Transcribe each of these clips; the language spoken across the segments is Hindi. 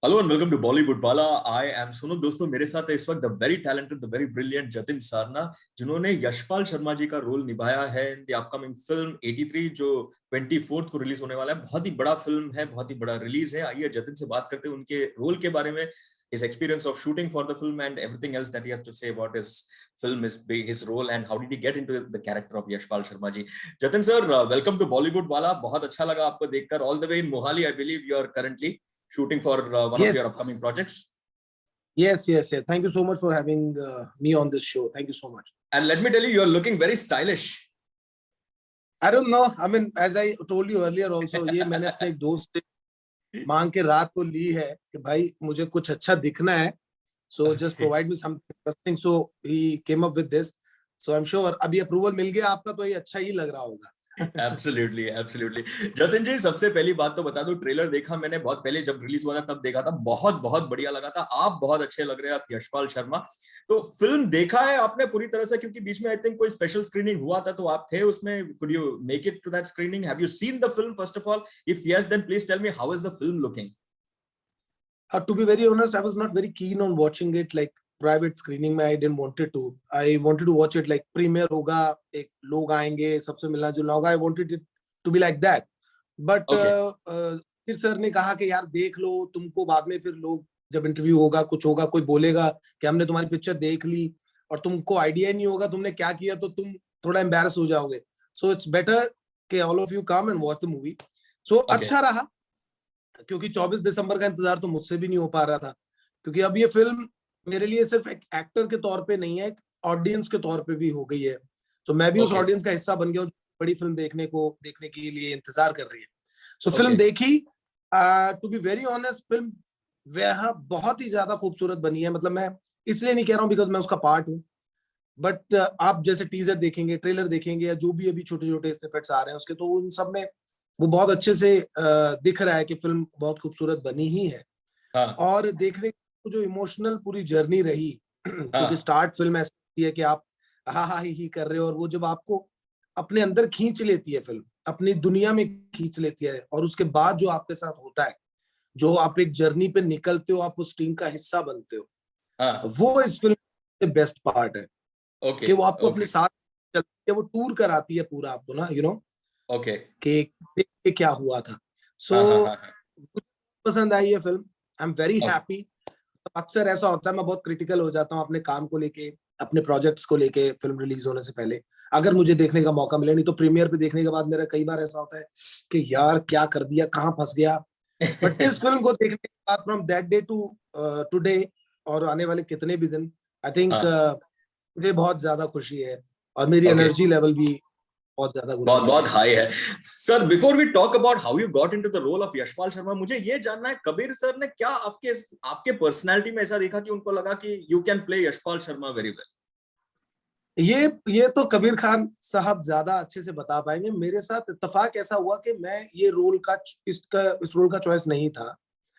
Hello and welcome to Bollywood वाला। आई एम सुनो दोस्तों, मेरे साथ है इस वक्त the very talented, the very brilliant Jatin सारना, जिन्होंने यशपाल शर्मा जी का रोल निभाया है इन द अपकमिंग फिल्म 83 जो 24 को रिलीज होने वाला है। बहुत ही बड़ा फिल्म है, बहुत ही बड़ा रिलीज है। आइए जतिन से बात करते हैं उनके रोल के बारे में, his experience of shooting for the film and everything else that he has to say about his film, his role and how did he get into the character of Yashpal Sharma ji. Jatin sir, welcome to Bollywood wala. बहुत अच्छा लगा आपको देखकर, all the way in Mohali I believe you are currently shooting for one of Yes, your upcoming projects. yes. Thank you so much for having me on this show. Thank you so much. And let me tell you, you are looking very stylish. I don't know. I mean, as I told you earlier also, ये मैंने अपने एक दोस्त से मांग के रात को ली है कि भाई मुझे कुछ अच्छा दिखना है. So just provide me something interesting. So he came up with this. So I'm sure अभी अप्रूवल मिल गया आपका तो ये अच्छा ही लग रहा होगा. Absolutely absolutely. जतिन जी, सबसे पहली बात तो बता दो, ट्रेलर देखा मैंने बहुत पहले, जब रिलीज हुआ था तब देखा था, बहुत बहुत बढ़िया लगा था. आप बहुत अच्छे लग रहे हैं यशपाल शर्मा. तो फिल्म देखा है आपने पूरी तरह से? क्योंकि बीच में आई थिंक कोई स्पेशल स्क्रीनिंग हुआ था तो आप थे उसमें. Could you make it to that screening? Have you seen the film first of all? If yes then please tell me how is the film looking. To be very honest, I was not very keen on watching it like private screening में. I didn't wanted to. I wanted to watch it like premiere होगा, एक लोग आएंगे, सबसे मिलना जुलना होगा. I wanted it to be like that. But फिर सर ने कहा कि यार देख लो, तुमको बाद में फिर लोग जब इंटरव्यू होगा, कुछ होगा, कोई बोलेगा कि हमने तुम्हारी पिक्चर देख ली और तुमको आइडिया नहीं होगा तुमने क्या किया, तो तुम थोड़ा एम्बैरस हो जाओगे. So it's better कि all of you come and watch the movie. So अच्छा रहा, क्योंकि 24 दिसंबर का इंतजार तो मुझसे भी नहीं हो पा रहा था. क्योंकि अब ये फिल्म मेरे लिए सिर्फ एक एक्टर के तौर पे नहीं है, एक ऑडियंस के तौर पे भी हो गई है. तो मैं भी उस ऑडियंस का हिस्सा बन गया हूँ, बड़ी फिल्म देखने के लिए इंतजार कर रही है. सो फिल्म देखी. To be very honest, film वह बहुत ही ज्यादा खूबसूरत बनी है. मतलब मैं इसलिए नहीं कह रहा हूँ बिकॉज मैं उसका पार्ट हूँ, बट आप जैसे टीजर देखेंगे, ट्रेलर देखेंगे, या जो भी अभी छोटे छोटे स्निपेट्स आ रहे हैं उसके, तो उन सब में वो बहुत अच्छे से दिख रहा है कि फिल्म बहुत खूबसूरत बनी ही है. और देखने को जो इमोशनल पूरी जर्नी रही, क्योंकि स्टार्ट फिल्म ऐसी है कि आप हा ही कर रहे हो, और वो जब आपको अपने अंदर खींच लेती है फिल्म, अपनी दुनिया में खींच लेती है, और उसके बाद जो आपके साथ होता है, जो आप एक जर्नी पे निकलते हो, आप उस टीम का हिस्सा बनते हो, वो इस फिल्म के बेस्ट पार्ट है. कि वो आपको अपने साथ चलती है, वो टूर कराती है पूरा आपको ना, यू नो, कि क्या हुआ था. सो पसंद आई ये film. I am very happy. अक्सर ऐसा होता है, मैं बहुत क्रिटिकल हो जाता हूँ अपने काम को लेके, अपने प्रोजेक्ट्स को लेके, फिल्म रिलीज होने से पहले अगर मुझे देखने का मौका मिले. नहीं तो प्रीमियर पे देखने के बाद मेरा कई बार ऐसा होता है कि यार क्या कर दिया, कहाँ फंस गया. बट इस फिल्म को देखने के बाद, from that day to today, और आने वाले कितने भी दिन, आई थिंक मुझे बहुत ज्यादा खुशी है, और मेरी एनर्जी लेवल भी बहुत हाई है. Sir, before we talk about how you got into the role of Yashpal Sharma, मुझे ये जानना है, कबीर सर ने क्या आपके पर्सनालिटी में ऐसा देखा कि उनको लगा कि you can play Yashpal Sharma very well? ये तो कबीर खान साहब ज्यादा अच्छे से बता पाएंगे. मेरे साथ इत्तेफाक ऐसा हुआ कि मैं ये इस रोल का चॉइस नहीं था.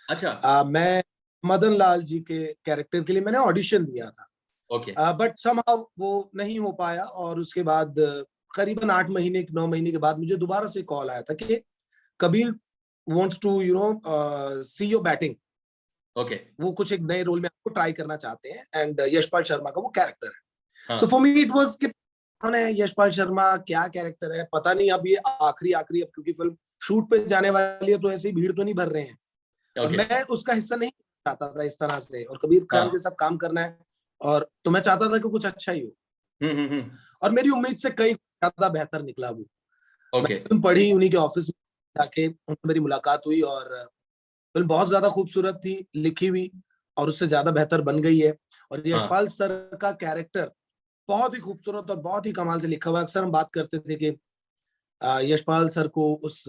अच्छा. मैं मदन लाल जी के कैरेक्टर के लिए मैंने ऑडिशन दिया था. बट समहाउ वो नहीं हो पाया, और उसके बाद करीबन 9 महीने के बाद मुझे दोबारा से कॉल आया था कि Kabir wants to see your batting. वो कुछ एक नए रोल में आपको ट्राई करना चाहते हैं, एंड यशपाल शर्मा का वो कैरेक्टर है. So for me it was कि कौन है यशपाल शर्मा, क्या कैरेक्टर है, पता नहीं. अब ये आखिरी अब क्योंकि फिल्म शूट पे जाने वाली है, तो ऐसी भीड़ तो नहीं भर रहे हैं. और मैं उसका हिस्सा नहीं चाहता था इस तरह से, और कबीर खान के साथ काम करना है, और तो मैं चाहता था कि कुछ अच्छा ही हो. और मेरी उम्मीद से कई ज्यादा बेहतर निकला वो. फिल्म पढ़ी, उन्हीं के ऑफिस में जाके उनसे मेरी मुलाकात हुई, और फिल्म बहुत ज्यादा खूबसूरत थी लिखी हुई, और उससे ज्यादा बेहतर बन गई है. और यशपाल सर का कैरेक्टर बहुत ही खूबसूरत और बहुत ही कमाल से लिखा हुआ है. अक्सर हम बात करते थे कि यशपाल सर को उस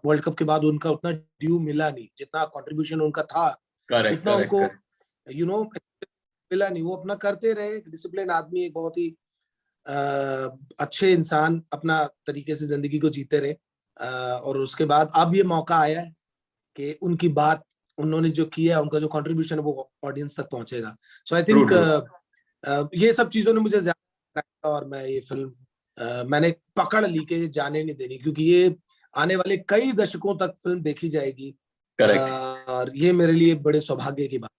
वर्ल्ड कप के बाद उनका उतना ड्यू मिला नहीं, जितना कंट्रीब्यूशन उनका था उतना उनको मिला नहीं. वो अपना करते रहे, डिसिप्लिन आदमी, एक बहुत ही अच्छे इंसान, अपना तरीके से जिंदगी को जीते रहे. और उसके बाद अब ये मौका आया है कि उनकी बात, उन्होंने जो किया, उनका जो कंट्रीब्यूशन है वो ऑडियंस तक पहुंचेगा. सो आई थिंक ये सब चीजों ने मुझे ज्यादा, और मैं ये फिल्म मैंने पकड़ ली कि जाने नहीं देनी, क्योंकि ये आने वाले कई दशकों तक फिल्म देखी जाएगी. करेक्ट। और ये मेरे लिए बड़े सौभाग्य की बात।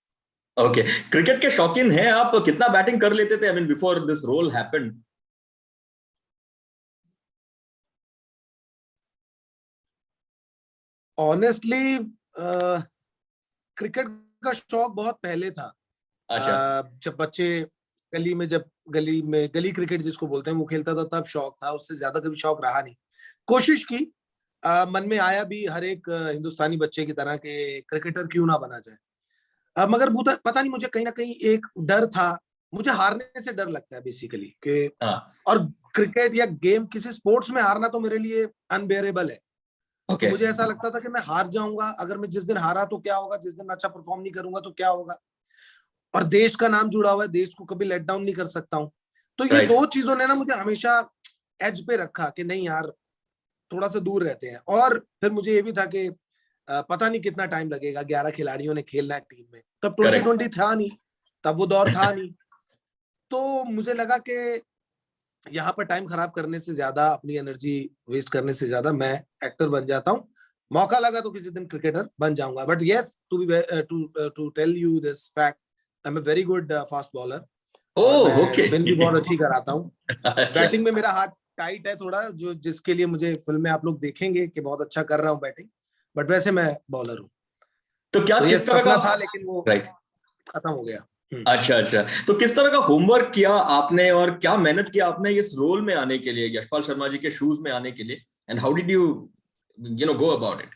ओके, क्रिकेट के शौकीन हैं आप? कितना बैटिंग कर लेते थे, I mean before this role happened? Honestly cricket का शौक बहुत पहले था। अच्छा। जब बच्चे गली में, जब गली क्रिकेट जिसको बोलते हैं वो खेलता था तब शौक था, उससे ज्यादा कभी शौक रहा नहीं। कोशिश की, मन में आया भी हर एक हिंदुस्तानी बच्चे की तरह के क्रिकेटर क्यों ना बना जाए। मगर पता नहीं मुझे कहीं ना कहीं एक डर था। मुझे हारने से डर लगता है बेसिकली कि, हाँ। और क्रिकेट या गेम किसी स्पोर्ट्स में हारना तो मेरे लिए अनबेरेबल है। तो ओके। मुझे ऐसा लगता था कि मैं हार जाऊंगा, अगर मैं जिस दिन हारा तो क्या होगा, जिस दिन मैं अच्छा परफॉर्म नहीं करूंगा तो क्या होगा। और देश का नाम जुड़ा हुआ है, देश को कभी लेट डाउन नहीं कर सकता हूँ। तो ये राइट। दो चीजों ने ना मुझे हमेशा एज पे रखा कि नहीं यार, थोड़ा सा दूर रहते हैं। और फिर मुझे ये भी था कि पता नहीं कितना टाइम लगेगा, 11 खिलाड़ियों ने खेलना है टीम में, तब 2020 करेक्ट। था नहीं, तब वो दौर था नहीं। तो मुझे लगा कि यहाँ पर टाइम खराब करने से ज्यादा, अपनी एनर्जी वेस्ट करने से ज्यादा मैं एक्टर बन जाता हूँ। मौका लगा तो किसी दिन क्रिकेटर बन जाऊंगा। But yes, to tell you this fact, I am a very good fast bowler, और ओह, मैं ओके। स्पिन भी बहुत अच्छी कराता हूँ। अच्छा। बैटिंग में मेरा हाथ टाइट है थोड़ा, जो जिसके लिए मुझे फिल्म में आप लोग देखेंगे कि बहुत अच्छा कर रहा हूँ बैटिंग, बट वैसे मैं बॉलर हूँ। तो क्या सो ये किस तरह का? सपना था लेकिन वो राइट। खत्म हो गया। अच्छा अच्छा। तो किस तरह का होमवर्क किया आपने और क्या मेहनत किया आपने इस रोल में आने के लिए, यशपाल शर्मा जी के शूज में आने के लिए, and how did you go about it?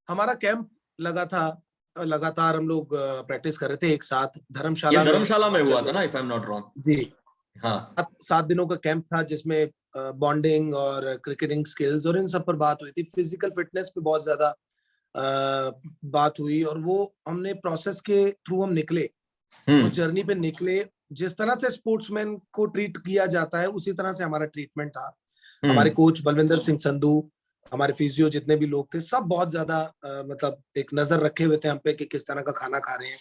हमारा कैंप लगा था, लगातार हम लोग प्रैक्टिस कर रहे थे एक साथ ये धर्मशाला में, धर्मशाला में हुआ हिमाचल था में। ना, if I am not wrong? जी, हाँ। 7 दिनों का कैंप था जिसमें बॉन्डिंग और क्रिकेटिंग स्किल्स और इन सब पर बात हुई थी। फिजिकल फिटनेस पे बहुत ज्यादा बात हुई, और वो हमने प्रोसेस के थ्रू हम निकले, उस हम्म। जर्नी पे निकले। जिस तरह से स्पोर्ट्समैन को ट्रीट किया जाता है उसी तरह से हमारा ट्रीटमेंट था। हमारे हम्म। कोच बलविंदर सिंह संधू, हमारे फिजियो जितने भी लोग थे, सब बहुत ज्यादा मतलब एक नजर रखे हुए थे हम पे कि किस तरह का खाना खा रहे हैं,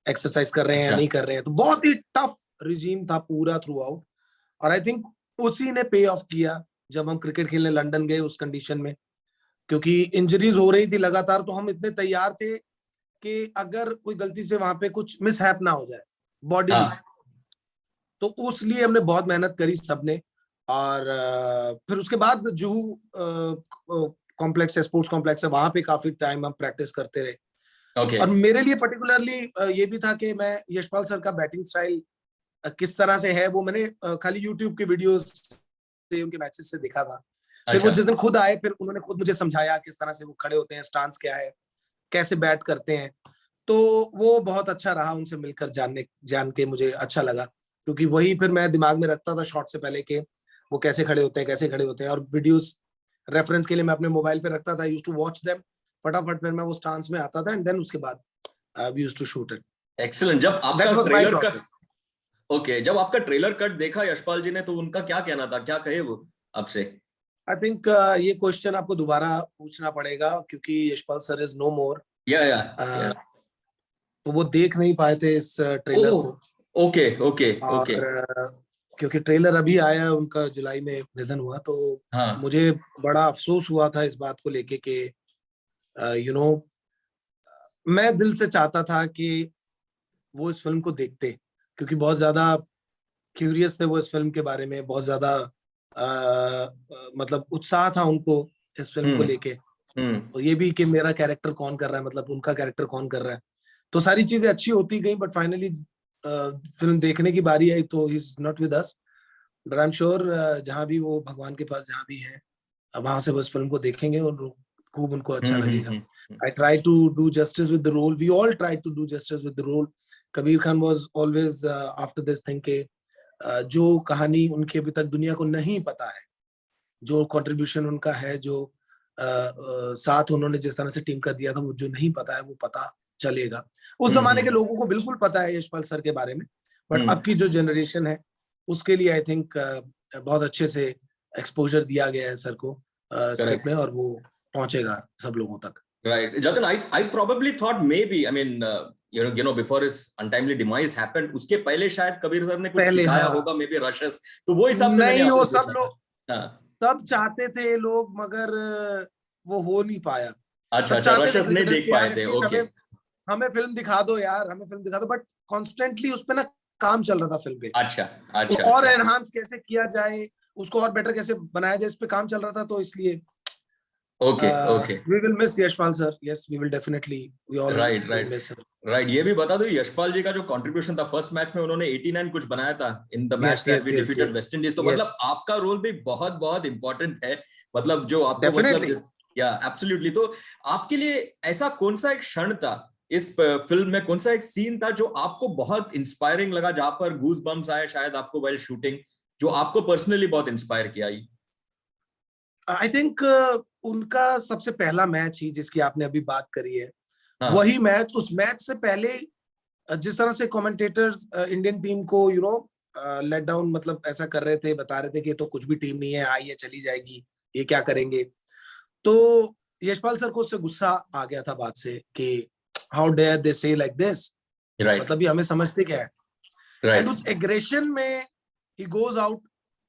एक्सरसाइज कर रहे हैं या अच्छा। नहीं कर रहे हैं। तो बहुत ही टफ रिजीम था पूरा थ्रू आउट। और आई थिंक उसी ने पे ऑफ किया जब हम क्रिकेट खेलने लंदन गए उस कंडीशन में, क्योंकि इंजरीज हो रही थी लगातार। तो हम इतने तैयार थे कि अगर कोई गलती से वहां पे कुछ मिस हैप ना हो जाए बॉडीली, हाँ। तो उस लिए हमने बहुत मेहनत करी सबने। और फिर उसके बाद जुहू कॉम्प्लेक्स है, स्पोर्ट्स कॉम्प्लेक्स है, वहां पे काफी टाइम हम प्रैक्टिस करते रहे। ओके। और मेरे लिए पर्टिकुलरली ये भी था कि मैं यशपाल सर का बैटिंग स्टाइल किस तरह से है वो मैंने खाली यूट्यूब के वीडियोस से, उनके मैचेस से देखा था। फिर वो अच्छा। जिस दिन खुद आए, फिर उन्होंने खुद मुझे समझाया किस तरह से वो खड़े होते हैं, स्टांस क्या है, कैसे बैट करते हैं। तो वो बहुत अच्छा रहा उनसे मिलकर, जान के मुझे अच्छा लगा, क्योंकि वही फिर मैं दिमाग में रखता था शॉट से पहले के वो कैसे खड़े होते हैं, कैसे खड़े होते हैं। और वीडियोस रेफरेंस के लिए मैं अपने मोबाइल पे रखता था, यूज्ड टू वॉच देम फटाफट, फिर मैं वो स्टांस में आता था एंड देन उसके बाद we used to shoot it. Excellent. जब आपका दैट वाज माय ट्रेलर का, प्रोसेस। ओके, जब आपका ट्रेलर कट देखा यशपाल जी ने, तो उनका क्या कहना था, क्या कहे वो आपसे? आई थिंक ये क्वेश्चन आपको दोबारा पूछना पड़ेगा, क्योंकि यशपाल सर इज नो मोर। या या या। तो वो देख नहीं पाए थे इस ट्रेलर ओह। को। Okay okay okay. और क्योंकि ट्रेलर अभी आया, उनका जुलाई में निधन हुआ, तो हाँ। मुझे बड़ा अफसोस हुआ था इस बात को लेके कि यू नो मैं दिल से चाहता था कि वो इस फिल्म को देखते, क्योंकि बहुत ज्यादा क्यूरियस थे वो इस फिल्म के बारे में, बहुत ज्यादा मतलब उत्साह था उनको इस फिल्म को हम्म। लेके। हम्म। और ये भी कि मेरा कैरेक्टर कौन कर रहा है, मतलब उनका कैरेक्टर कौन कर रहा है। तो सारी चीजें अच्छी होती गई, बट फाइनली फिल्म देखने की बारी आई तो he is not with us. But I am sure जहां भी वो भगवान के पास जहां भी है, वहां से वो इस फिल्म को देखेंगे और खूब उनको अच्छा लगेगा। Hmm. I try to do justice with the role, we all try to do justice with the role. Kabir Khan was always after this thing के जो कहानी उनकी अभी तक दुनिया को नहीं पता है, जो कंट्रीब्यूशन उनका है, जो साथ उन्होंने जिस तरह से टीम का दिया था, वो जो नहीं पता है वो पता चलेगा। उस जमाने के हम्म। लोगों को बिल्कुल पता है यशपाल सर के बारे में, बट अब हम्म। की जो जनरेशन है उसके लिए आई थिंक बहुत अच्छे से एक्सपोजर दिया गया है सर को स्क्रिप्ट करेक्ट। में, और वो पहुंचेगा सब लोगों तक। Right, Jatin, I probably thought maybe, I mean, before his untimely demise happened, उसके पहले शायद कबीर सर ने कुछ पहले सिखाया हाँ, होगा, मे बी रशेस, तो वो हिसाब से मैंने नहीं आपसे वो सब पूछा था। लोग हाँ। सब चाहते थे लोग, मगर वो हो नहीं पाया। अच्छा सब अच्छा, चाहते थे रशेस नहीं क्रिकेटर्स देख कि पाए यार थे, एटलीस्ट ओके। हमें हमें फिल्म दिखा दो यार, हमें फिल्म दिखा दो, बट कॉन्स्टेंटली उस पे ना काम चल रहा था फिल्म पे। अच्छा तो अच्छा और अच्छा। एनहांस कैसे किया जाए, उसको और बेटर कैसे बनाया जाए, इस पे काम चल रहा था, तो इसलिए okay okay. we will miss Yashpal sir, yes we will definitely, we all right will right miss him. Right. ये भी बता दो, यशपाल जी का जो कंट्रीब्यूशन था फर्स्ट मैच में, उन्होंने 89 कुछ बनाया था in the match Yes, that yes, we yes, defeated yes, West Indies. तो yes, मतलब आपका रोल भी बहुत बहुत इंपॉर्टेंट है, मतलब जो आपको मतलब definitely. जिस, या एब्सोल्युटली। तो आपके लिए ऐसा कौन सा एक क्षण था इस फिल्म में, कौन सा एक सीन था जो आपको बहुत इंस्पायरिंग लगा, जहां पर गूज बम्स आए शायद आपको वाइल शूटिंग, जो आपको पर्सनली बहुत इंस्पायर किया? आई थिंक उनका सबसे पहला मैच ही जिसकी आपने अभी बात करी है, हाँ वही मैच, उस मैच से पहले जिस तरह से कमेंटेटर्स इंडियन टीम को लेट डाउन, मतलब ऐसा कर रहे थे, बता रहे थे कि ये तो कुछ भी टीम नहीं है, आई है चली जाएगी, ये क्या करेंगे। तो यशपाल सर को उससे गुस्सा आ गया था बात से कि हाउ डेयर दे से लाइक दिस, राइट मतलब ये हमें समझते क्या है। And right. उस एग्रेशन में ही गोज आउट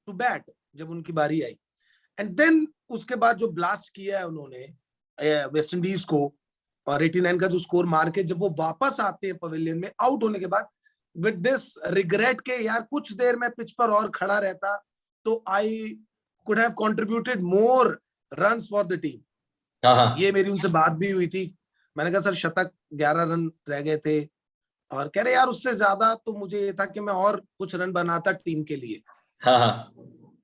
टू बैट जब उनकी बारी आई। एंड देन उसके बाद जो ब्लास्ट किया है उन्होंने वेस्ट इंडीज को, और 89 का जो स्कोर मार के जब वो वापस आते हैं पवेलियन में आउट होने के बाद, विद दिस रिग्रेट के यार कुछ देर में पिच पर और खड़ा रहता तो I could have contributed more runs for the team. हाँ हाँ। ये मेरी उनसे बात भी हुई थी। मैंने कहा सर शतक 11 रन रह गए थे, और कह रहे यार उससे ज्यादा तो मुझे ये था कि मैं और कुछ रन बनाता टीम के लिए। हाँ हाँ।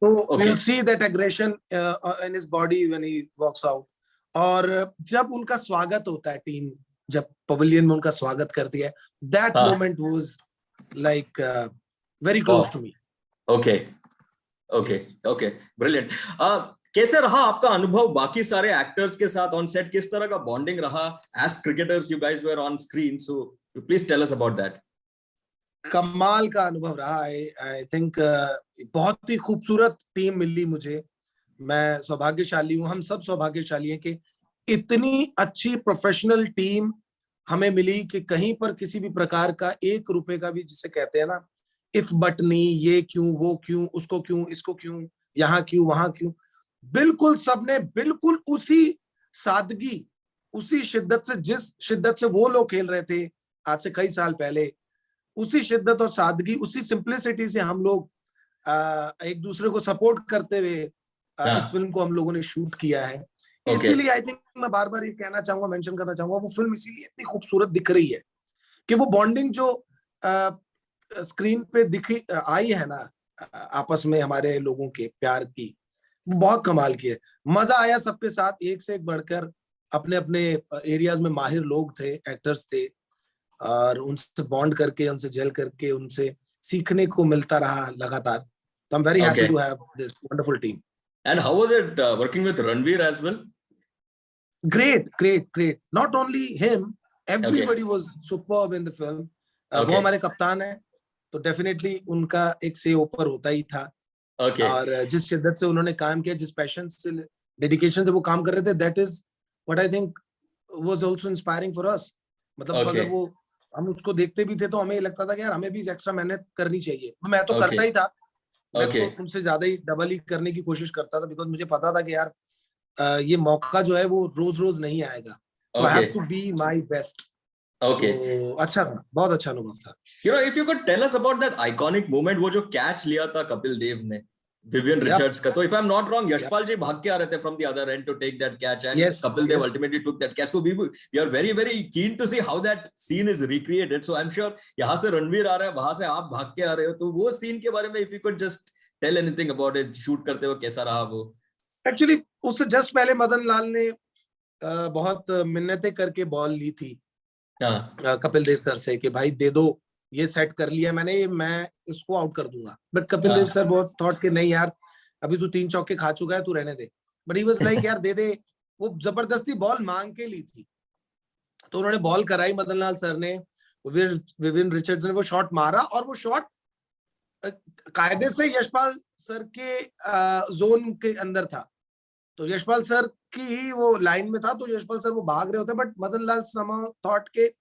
तो okay we'll see that aggression in his body when he walks out. और जब उनका स्वागत होता है, टीम जब पवेलियन में उनका स्वागत करती है, that हाँ। moment was like very close to वाह। me. Okay okay Yes. Okay. Brilliant. कैसे रहा आपका अनुभव बाकी सारे एक्टर्स के साथ ऑन सेट? किस तरह का बॉन्डिंग रहा as cricketers you guys were on screen? So please tell us about that. कमाल का अनुभव रहा है। आई थिंक बहुत ही खूबसूरत टीम मिली मुझे। मैं सौभाग्यशाली हूँ, हम सब सौभाग्यशाली हैं कि इतनी अच्छी प्रोफेशनल टीम हमें मिली कि कहीं पर किसी भी प्रकार का 1 रुपए का भी, जिसे कहते हैं ना इफ बट नहीं, ये क्यों, वो क्यों, उसको क्यों, इसको क्यों, यहाँ क्यों, वहां क्यों, बिल्कुल सबने बिल्कुल उसी सादगी, उसी शिद्दत से, जिस शिद्दत से वो लोग खेल रहे थे आज से कई साल पहले, उसी शिद्दत और सादगी, उसी सिंप्लिसिटी से हम लोग एक दूसरे को सपोर्ट करते हुए इस हाँ। फिल्म को हम लोगों ने शूट किया है। ओके इसीलिए आई थिंक मैं बार बार ये कहना चाहूंगा, मेंशन करना चाहूंगा, वो फिल्म इसीलिए इतनी खूबसूरत दिख रही है कि वो बॉन्डिंग जो स्क्रीन पे दिखी आई है ना, आपस में हमारे लोगों के प्यार की, वो बहुत कमाल की है। मजा आया सबके साथ, एक से एक बढ़कर अपने अपने एरियाज में माहिर लोग थे, एक्टर्स थे, और उनसे बॉन्ड करके, उनसे जेल करके, उनसे सीखने को मिलता रहा लगातार। तो I am very okay. Happy to have this wonderful team. And how was it working with Ranveer as well? Great great great, not only him, okay everybody was superb in the film. वो ओके हमारे कप्तान है, तो डेफिनेटली उनका एक से ऊपर होता ही था। ओके और जिस शिद्दत से उन्होंने काम किया, जिस पैशन से, डेडिकेशन से वो काम कर रहे थे, that is what I think was also inspiring for us. मतलब ओके अगर वो, हम उसको देखते भी थे तो हमें लगता था कि यार हमें भी एक्स्ट्रा मेहनत करनी चाहिए। मैं तो ओके करता ही था, मैं ओके तो उनसे ज्यादा ही डबल ही करने की कोशिश करता था, बिकॉज मुझे पता था कि यार ये मौका जो है वो रोज रोज नहीं आएगा, तो I okay have to be my best. Okay. So अच्छा था, बहुत अच्छा अनुभव था। If you could tell us about that iconic moment, वो जो कैच लिया था कपिल देव ने विवियन यप रिचर्ड्स का, तो if I am not wrong, yup, Yashpal ji भाग के आ रहे थे from the other end to take that catch, and yes Kapil Dev yes, ultimately took that catch. So we are very very keen to see how that scene is recreated. So I am sure यहाँ से रणवीर आ रहा है, वहां से आप भाग के आ रहे हो, तो वो सीन के बारे में if you could just tell anything about it, shoot करते हो कैसा रहा वो? एक्चुअली उससे जस्ट पहले मदन लाल ने बहुत मिन्नतें करके बॉल ली थी हाँ कपिल देव सर से कि भाई दे दो, ये सेट कर लिया मैंने, ये मैं इसको आउट कर दूंगा। बट कपिल देव हाँ सर बहुत थॉट के नहीं यार, अभी तू 3 चौके खा चुका है, तू रहने दे। बट ही वाज लाइक यार दे दे। वो जबरदस्ती बॉल मांग के ली थी, तो उन्होंने बॉल कराई मदन लाल सर ने, विवियन रिचर्ड्स ने वो शॉट मारा, और वो शॉट कायदे से यशपाल सर के जोन के अंदर था, तो यशपाल सर की ही वो लाइन में था, तो यशपाल सर वो भाग रहे होते, बट मदन लाल समा थॉट के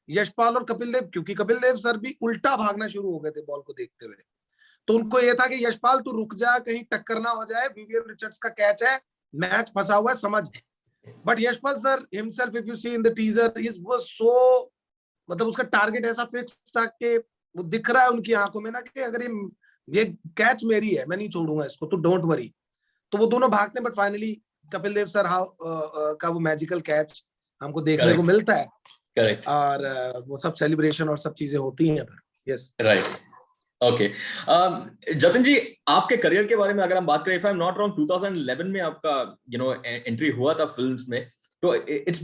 यशपाल और कपिल देव, क्योंकि कपिल देव सर भी उल्टा भागना शुरू हो गए थे बॉल को देखते हुए, तो उनको ये था कि यशपाल तू रुक जा, कहीं टक्कर ना हो जाए, विवियन रिचर्ड्स का कैच है, मैच फंसा हुआ है, समझ। But Yashpal sir himself, if you see in the teaser, is was so, मतलब उसका टारगेट ऐसा फिक्स था कि वो दिख रहा है उनकी आंखों में ना कि अगर ये कैच मेरी है, मैं नहीं छोड़ूंगा इसको, तो डोंट वरी। तो वो दोनों भागते हैं, but finally Kapil Dev sir का वो मैजिकल कैच हमको देखने को करेक्ट, मिलता है, करेक्ट, और वो सब सेलिब्रेशन और सब चीजें होती हैं फिर। Yes, right, okay. Jatin ji, आपके करियर के बारे में अगर हम बात करें, if I am not wrong 2011 में आपका एंट्री हुआ था फिल्म्स में, तो it's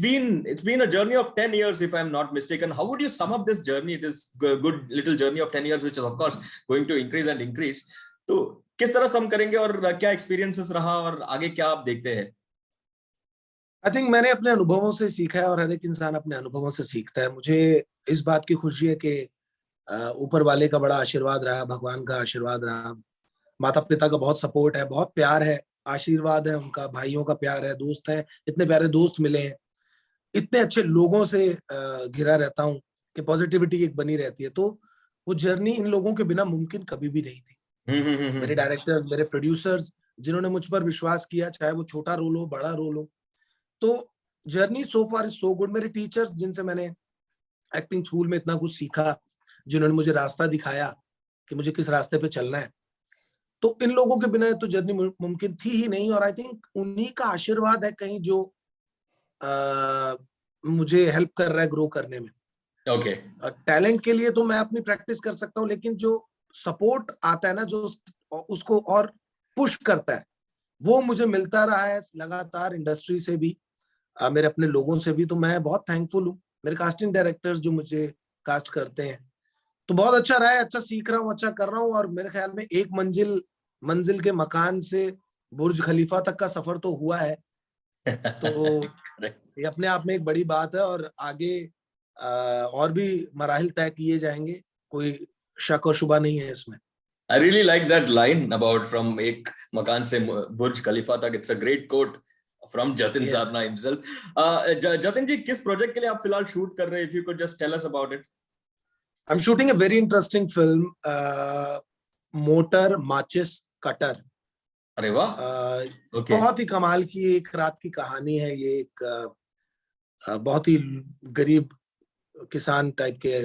been a journey of 10 years if I'm not mistaken. How would you sum up this journey, this good little journey of 10 years, which is of course going to increase and increase? तो किस तरह सम करेंगे, और क्या एक्सपीरियंसेस रहा, और आगे क्या आप देखते हैं? आई थिंक मैंने अपने अनुभवों से सीखा है, और हर एक इंसान अपने अनुभवों से सीखता है। मुझे इस बात की खुशी है कि ऊपर वाले का बड़ा आशीर्वाद रहा, भगवान का आशीर्वाद रहा, माता पिता का बहुत सपोर्ट है, बहुत प्यार है, आशीर्वाद है उनका, भाइयों का प्यार है, दोस्त है, इतने प्यारे दोस्त मिले हैं, इतने अच्छे लोगों से घिरा रहता हूँ कि पॉजिटिविटी एक बनी रहती है। तो वो जर्नी इन लोगों के बिना मुमकिन कभी भी नहीं थी। मेरे डायरेक्टर्स, मेरे प्रोड्यूसर्स, जिन्होंने मुझ पर विश्वास किया, चाहे वो छोटा रोल हो, बड़ा रोल हो, तो journey so far is so good. मेरे टीचर्स, जिनसे मैंने एक्टिंग स्कूल में इतना कुछ सीखा, जिन्होंने मुझे रास्ता दिखाया कि मुझे किस रास्ते पे चलना है, तो इन लोगों के बिना तो जर्नी मुमकिन थी ही नहीं। और आई थिंक उन्हीं का आशीर्वाद है कहीं जो मुझे हेल्प कर रहा है ग्रो करने में। ओके, टैलेंट के लिए तो मैं अपनी प्रैक्टिस कर सकता हूँ, लेकिन जो सपोर्ट आता है ना, जो उसको और पुश करता है, वो मुझे मिलता रहा है लगातार, इंडस्ट्री से भी, मेरे अपने लोगों से भी। तो मैं बहुत थैंकफुल हूँ। मेरे कास्टिंग डायरेक्टर्स जो मुझे कास्ट करते हैं, तो बहुत अच्छा रहा है, अच्छा सीख रहा हूँ, अच्छा कर रहा हूँ। और मेरे ख्याल में एक मंजिल के मकान से बुर्ज खलीफा तक का सफर तो हुआ है, तो ये अपने आप में एक बड़ी बात है। और आगे और भी मराहिल तय किए जाएंगे, कोई शक और शुबा नहीं है इसमें। I really like that line about from एक मकान से बुर्ज खलीफा तक. It's a great quote from Jatin yes, Sarna himself. Jatin ji, किस प्रोजेक्ट के लिए आप फिलहाल शूट कर रहे हैं? If you could just tell us about it. I am shooting a very interesting film, motor माचिस कटर। अरे वाह, ओके, बहुत ही कमाल की एक रात की कहानी है ये। एक बहुत ही गरीब किसान टाइप के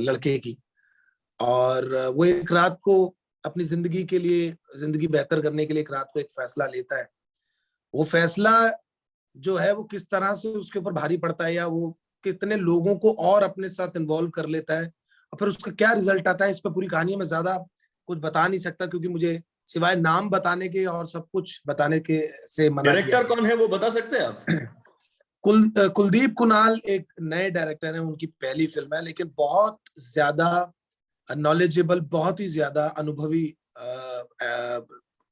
लड़के की, और वो एक रात को अपनी जिंदगी के लिए, जिंदगी बेहतर करने के लिए एक रात को एक फैसला लेता है। वो फैसला जो है वो किस तरह से उसके ऊपर भारी पड़ता है, या वो कितने लोगों को और अपने साथ इन्वॉल्व कर लेता है, और फिर उसका क्या रिजल्ट आता है, इस पर पूरी कहानी में ज्यादा कुछ बता नहीं सकता, क्योंकि मुझे सिवाय नाम बताने के और सब कुछ बताने के से मना किया डायरेक्टर गया। कौन है वो बता सकते हैं आप? कुलदीप कुणाल एक नए डायरेक्टर हैं, उनकी पहली फिल्म है, लेकिन बहुत ज्यादा नॉलेजेबल, बहुत ही ज्यादा अनुभवी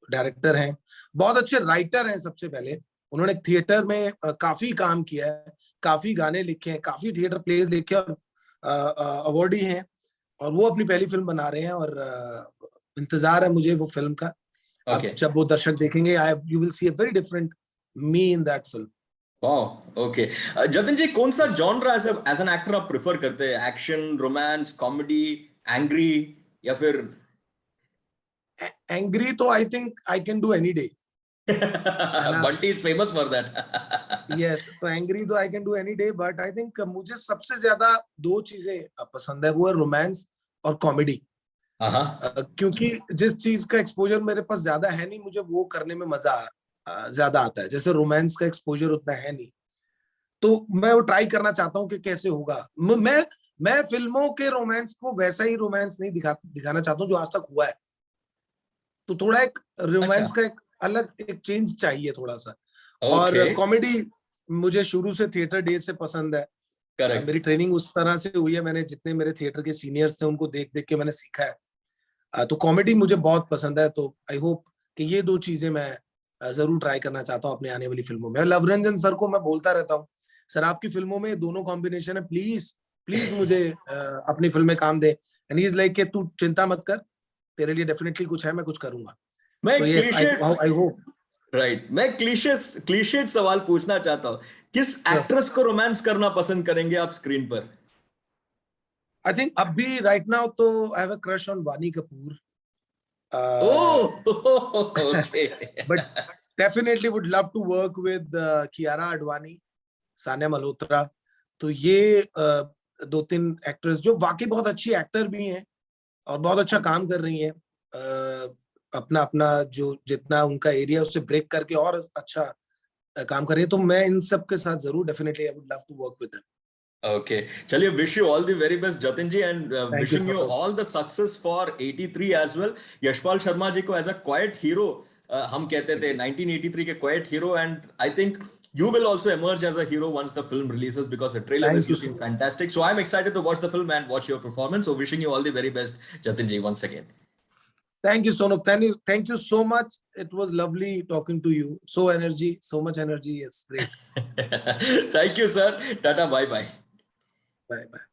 डायरेक्टर हैं, बहुत अच्छे राइटर हैं। सबसे पहले उन्होंने थिएटर में काफी काम किया है, काफी गाने लिखे हैं, काफी थिएटर प्लेज लिखे, और अवार्डी हैं, और वो अपनी पहली फिल्म बना रहे हैं। और इंतजार है मुझे वो फिल्म का। अब ओके, जब वो दर्शक देखेंगे, you will see a very different me in that film. वाह, ओके। जतिन जी, कौन सा जॉनरा एज एन एक्टर आप प्रेफर करते हैं? एक्शन, रोमांस, कॉमेडी, एंग्री, या फिर एंग्री तो I think I can do any day, है ना। Bunty is famous for that? Yes, तो एंग्री तो I can do any day, but I think मुझे सबसे ज्यादा दो चीजें पसंद है, वो है रोमांस और कॉमेडी। हाँ, क्योंकि जिस चीज का एक्सपोजर मेरे पास ज्यादा है नहीं, मुझे वो करने में मजा ज्यादा आता है। जैसे रोमांस का एक्सपोजर उतना है नहीं, तो मैं वो ट्राई करना चाहता हूँ कि कैसे होगा। मैं फिल्मों के रोमांस को वैसा ही रोमांस नहीं दिखाना चाहता हूँ जो आज तक हुआ है। तो थोड़ा एक अच्छा, रोमांस का एक अलग एक चेंज चाहिए थोड़ा सा। ओके, और कॉमेडी मुझे शुरू से थिएटर डेज से पसंद है। करेक्ट। मेरी ट्रेनिंग उस तरह से हुई है, मैंने जितने मेरे थिएटर के सीनियर्स थे उनको देख देख के मैंने सीखा है। तो कॉमेडी मुझे बहुत पसंद है। तो आई होप कि ये दो चीजें मैं जरूर ट्राई करना चाहता हूँ अपनी आने वाली फिल्मों में। लव रंजन सर को मैं बोलता रहता हूँ, सर आपकी फिल्मों में दोनों कॉम्बिनेशन है, प्लीज प्लीज मुझे अपनी फिल्म में काम दे। एंड ही इज लाइक कि तू चिंता मत कर, तेरे लिए डेफिनेटली कुछ है, मैं कुछ करूंगा। मैं तो yes, cliché I hope. Right, मैं क्लीशेड सवाल पूछना चाहता हूँ। किस एक्ट्रेस को रोमांस करना पसंद करेंगे आप स्क्रीन पर? आई थिंक अभी राइट नाउ तो I have a crush on Vani Kapoor. Oh, okay. But definitely would love to work with Kiara Advani, Sania Malhotra. तो ये 2-3 एक्ट्रेस जो वाकई बहुत अच्छी एक्टर भी हैं और बहुत अच्छा काम कर रही हैं. अपना अपना जो जितना उनका एरिया उससे ब्रेक करके और अच्छा काम कर रही है. तो मैं इन सब के साथ जरूर definitely I would love to work with them. Okay, चलिए, wish you all the very best Jatin ji, and Thank you wishing so you much. all the success for 83 as well. Yashpal Sharma ji को as a quiet hero हम कहते थे 1983 के quiet hero, and I think you will also emerge as a hero once the film releases because the trailer Thank is you looking so much. fantastic. So I'm excited to watch the film and watch your performance. So wishing you all the very best Jatin ji once again. Thank you, Sonam. Thank you so much. It was lovely talking to you. So much energy. Yes, great. Thank you, sir. Tata, bye bye. Bye bye.